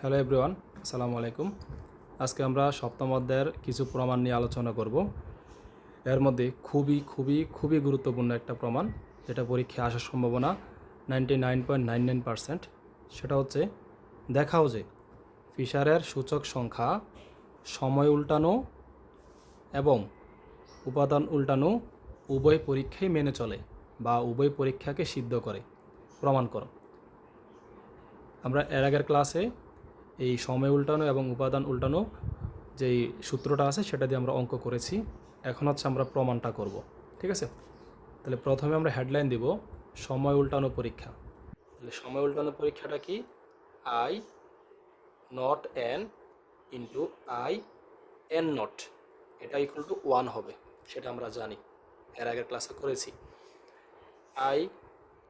Hello everyone, আসসালামু আলাইকুম। আজকে আমরা সপ্তম অধ্যায়ের কিছু প্রমাণ নিয়ে আলোচনা করব। এর মধ্যে খুবই গুরুত্বপূর্ণ একটা প্রমাণ, যেটা পরীক্ষায় আসার সম্ভাবনা 99.99%। সেটা হচ্ছে, দেখাও যে ফিশারের সূচক সংখ্যা সময় উল্টানো এবং উপাদান উল্টানো উভয় পরীক্ষায় মেনে চলে বা উভয় পরীক্ষাকে সিদ্ধ করে। প্রমাণ করো। আমরা এর আগের ক্লাসে এই সময় উল্টানো এবং উপাদান উল্টানো যেই সূত্রটা আছে সেটা দিয়ে আমরা অঙ্ক করেছি। এখন হচ্ছে আমরা প্রমাণটা করব। ঠিক আছে, তাহলে প্রথমে আমরা হেডলাইন দিব সময় উল্টানো পরীক্ষা। তাহলে সময় উল্টানো পরীক্ষাটা কি? I not an into I N not, এটা ইকুয়াল টু 1 হবে, সেটা আমরা জানি, এর আগের ক্লাসে করেছি। I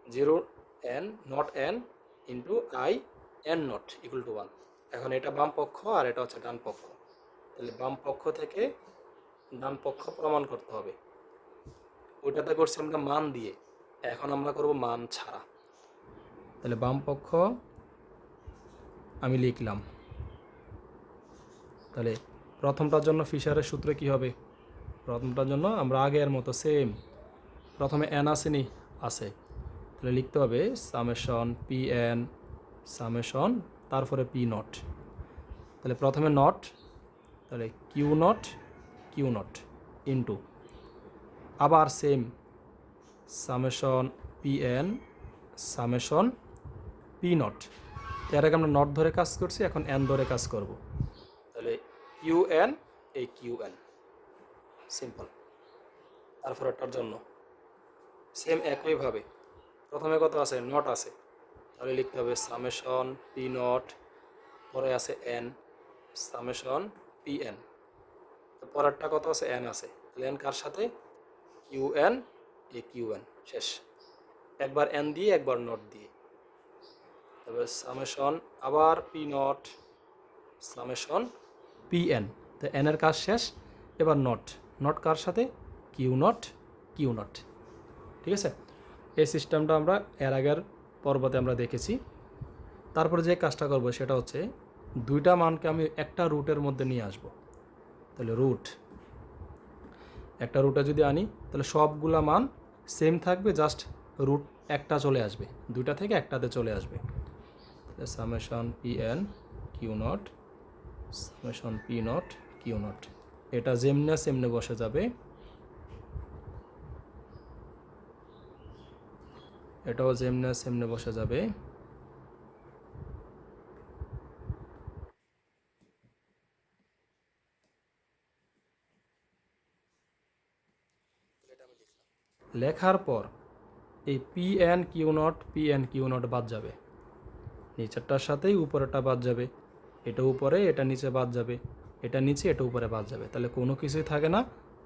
zero N not an into I N not equal to 1। এখন এটা বাম পক্ষ আর এটা হচ্ছে ডান পক্ষ, তাহলে বাম পক্ষ থেকে ডান পক্ষ প্রমাণ করতে হবে। ওইটাতে করছি আমরা মান দিয়ে, এখন আমরা করব মান ছাড়া। তাহলে বাম পক্ষ আমি লিখলাম। তাহলে প্রথমটার জন্য ফিশারের সূত্র কি হবে? প্রথমটার জন্য আমরা আগের মতো সেম, প্রথমে এন আসেনি, আছে, তাহলে লিখতে হবে সামেশন পি এন সামেশন তারপরে পি নট। তাহলে প্রথমে নট, তাহলে কিউ নট ইন্টু আবার same summation P N summation P not. এর আগে আমরা নট ধরে কাজ করছি, এখন এন ধরে কাজ করব। তাহলে কিউ এন এই কিউ এন সিম্পল। তারপরেরটার জন্য সেম একইভাবে, প্রথমে কত আছে? নট আছে, তাহলে লিখতে হবে সামেশন পি নট, পরে আছে এন সামেশন পি এন। পরেরটা কত আছে? এন আছে, তাহলে এন কার সাথে? কিউ এন এ কিউ এন। শেষ। একবার এন দিয়ে একবার নট দিয়ে, তবে সামেশন আবার p naught summation P n. তো এনের কাজ শেষ, এবার নট, নট কার সাথে? Q naught. ঠিক আছে, এই সিস্টেমটা আমরা এর আগের পর্বতে আমরা দেখেছি। তারপরে যে কাজটা করব সেটা হচ্ছে দুইটা মানকে আমি একটা রুটের মধ্যে নিয়ে আসব। তাহলে একটা রুটে যদি আনি, তাহলে সবগুলা মান সেম থাকবে, জাস্ট রুট একটা চলে আসবে, দুইটা থেকে একটাতে চলে আসবে। Summation P n q naught summation P naught Q naught, এটা যেমনে সেমনে বসে যাবে, এটাও যেমনে সেমনে বসে যাবে। লেখার পর এই পি এন কিউ নট বাদ যাবে, নিচেরটার সাথেই উপরেরটা বাদ যাবে, এটা উপরে এটা নিচে বাদ যাবে, এটা নিচে এটা উপরে বাদ যাবে, তাহলে কোনো কিছুই থাকে না,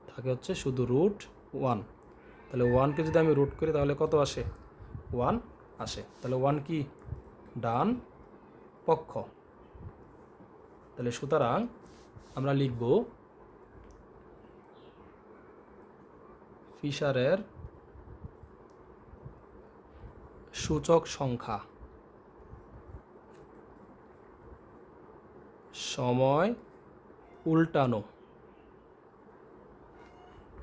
থাকে হচ্ছে শুধু রুট 1। তাহলে 1কে যদি আমি রুট করি তাহলে কত আসে? 1 আসে। তাহলে 1 কি? ডান পক্ষ। তাহলে সুতরাং আমরা লিখব ফিশারের সূচক সংখ্যা সময় উল্টানো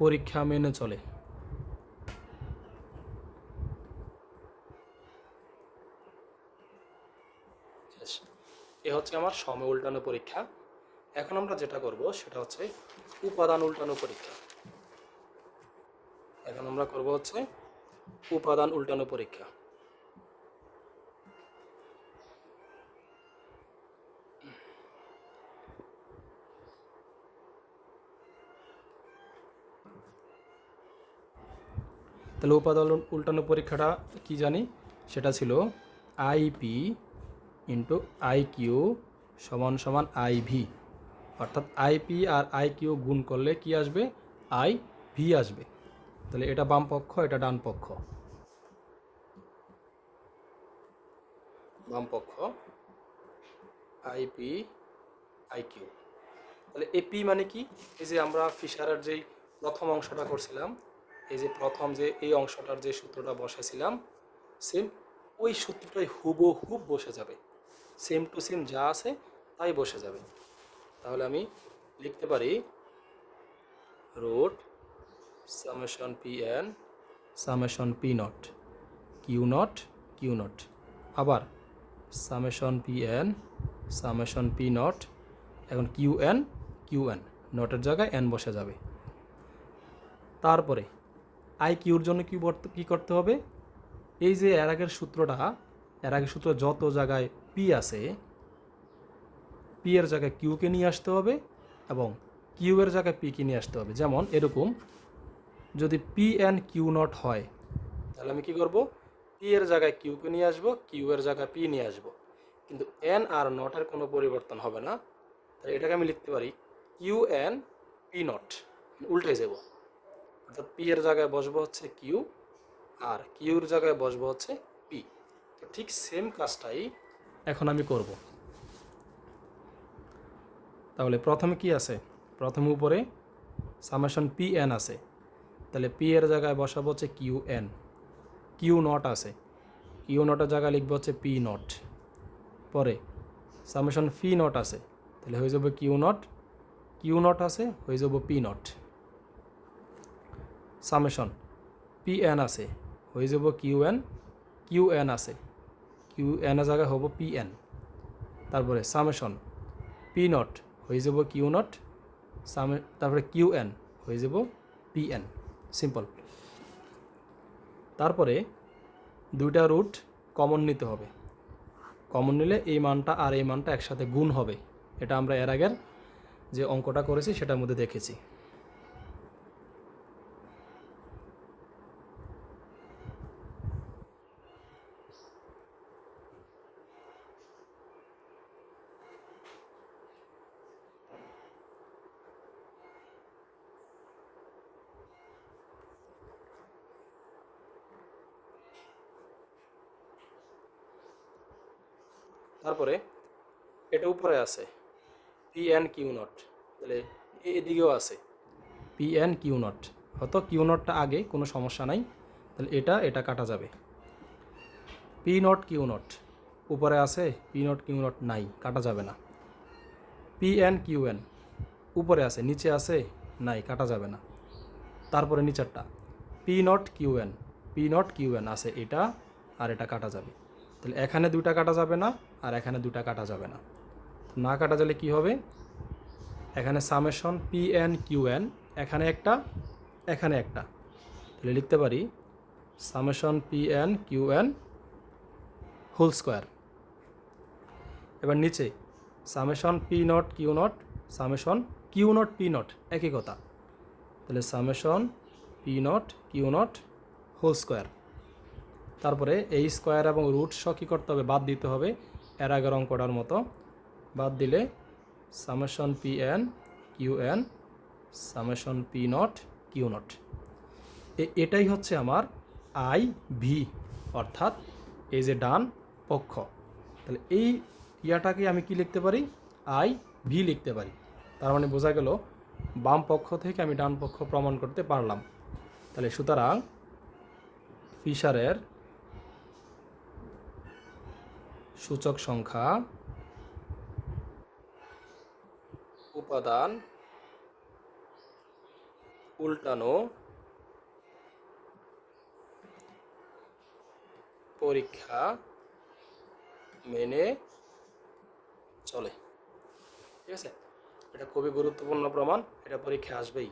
পরীক্ষা মেনে চলে। এ হচ্ছে আমার সময় উল্টানো পরীক্ষা। এখন আমরা যেটা করব সেটা হচ্ছে উপাদান উল্টানো পরীক্ষা। এখন আমরা করব হচ্ছে উপাদান উল্টানো পরীক্ষা। তাহলে উপাদান উল্টানো পরীক্ষাটা কি জানি? সেটা ছিল আইপি ইন্টু আইকিউ সমান সমান আইভি, অর্থাৎ আইপি আর আইকিউ গুণ করলে কি আসবে? আই ভি আসবে। তাহলে এটা বাম পক্ষ, এটা ডান পক্ষ। বাম পক্ষ আইপি আইকিউ। তাহলে এপি মানে কি? এই যে আমরা ফিশারের যেই প্রথম অংশটা করছিলাম, এই যে প্রথম যে এই অংশটার যে সূত্রটা বসেছিলাম, সেম ওই সূত্রটাই হুবহু বসে যাবে। সেম টু সেম যা আছে তাই বসে যাবে। তাহলে আমি লিখতে পারি root summation P N summation P naught Q naught, আবার summation P N summation P naught, এখন কিউ এন নটের জায়গায় এন বসে যাবে। তারপরে আই কিউর জন্য কী করতে হবে, এই যে এর আগের সূত্র যত জায়গায় পি আছে, পি এর জায়গায় কিউকে নিয়ে আসতে হবে এবং কিউ এর জায়গায় পিকে নিয়ে আসতে হবে। যেমন এরকম, যদি পি এন কিউ নট হয় তাহলে আমি কি করব, পি এর জায়গায় কিউকে নিয়ে আসবো, কিউ এর জায়গায় পি নিয়ে আসবো, কিন্তু এন আর নটের কোনো পরিবর্তন হবে না। তাহলে এটাকে আমি লিখতে পারি কিউ এন পি নট, উল্টে যাব, অর্থাৎ পি এর জায়গায় বসবো হচ্ছে কিউ আর কিউর জায়গায় বসবো হচ্ছে পি। তো ঠিক সেম কাজটাই এখন আমি করব। তাহলে প্রথমে কি আছে, প্রথমে উপরে সামেশন পি এন আছে, তাহলে পি এর জায়গায় বসাবো হচ্ছে কিউ এন, কিউ নট আছে, কিউ নটের জায়গায় লিখবো হচ্ছে পি নট। পরে সামেশন পি নট আছে, তাহলে হয়ে যাবে কিউ নট আছে, হয়ে যাব P naught. Summation P N আছে, হয়ে যাব কিউ এন আছে, কিউ এনের জায়গায় হবো পি এন। তারপরে সামেশন পি নট হয়ে যাব কিউ নট, তারপরে কিউ এন হয়ে যাব পি এন, সিম্পল। তারপরে দুইটা রুট কমন নিতে হবে, কমন নিলে এই মানটা আর এই মানটা একসাথে গুণ হবে। এটা আমরা এর আগের যে অঙ্কটা করেছি সেটার মধ্যে দেখেছি। তারপরে এটা উপরে আছে পি এন কিউ নট, তাহলে এদিকেও আছে পি এন কিউ নট, হয়তো কিউ নটটা আগে, কোনো সমস্যা নাই, তাহলে এটা কাটা যাবে। পি নট কিউ নট উপরে আছে, পি নট কিউ নট নাই, কাটা যাবে না। পি এন কিউ এন উপরে আছে, নিচে আছে, নাই, কাটা যাবে না। তারপরে নিচেরটা পি নট কিউ এন আছে, এটা আর এটা কাটা যাবে। তাহলে এখানে দুটা কাটা যাবে না আর এখানে দুটা কাটা যাবে না। না কাটা গেলে কি হবে, এখানে summation P n q n, এখানে একটা তাহলে লিখতে পারি summation P n q n whole square. এবার নিচে summation P naught summation q naught p naught, একই কথা, তাহলে summation P naught Q naught whole square. তারপরে এই স্কোয়ার এবং রুট সহ কী করতে হবে, বাদ দিতে হবে, এর আগের অঙ্কটার মতো। বাদ দিলে summation P n q n summation P naught Q naught, এটাই হচ্ছে আমার আই ভি, অর্থাৎ এই যে ডান পক্ষ। তাহলে এই ইয়াটাকে আমি কি লিখতে পারি, আই ভি লিখতে পারি। তার মানে বোঝা গেল বাম পক্ষ থেকে আমি ডান পক্ষ প্রমাণ করতে পারলাম। তাহলে সুতরাং ফিশারের সূচক সংখ্যা উপাদান উল্টানো পরীক্ষা মেনে চলে। ঠিক আছে, এটা খুবই গুরুত্বপূর্ণ প্রমাণ, এটা পরীক্ষায় আসবেই।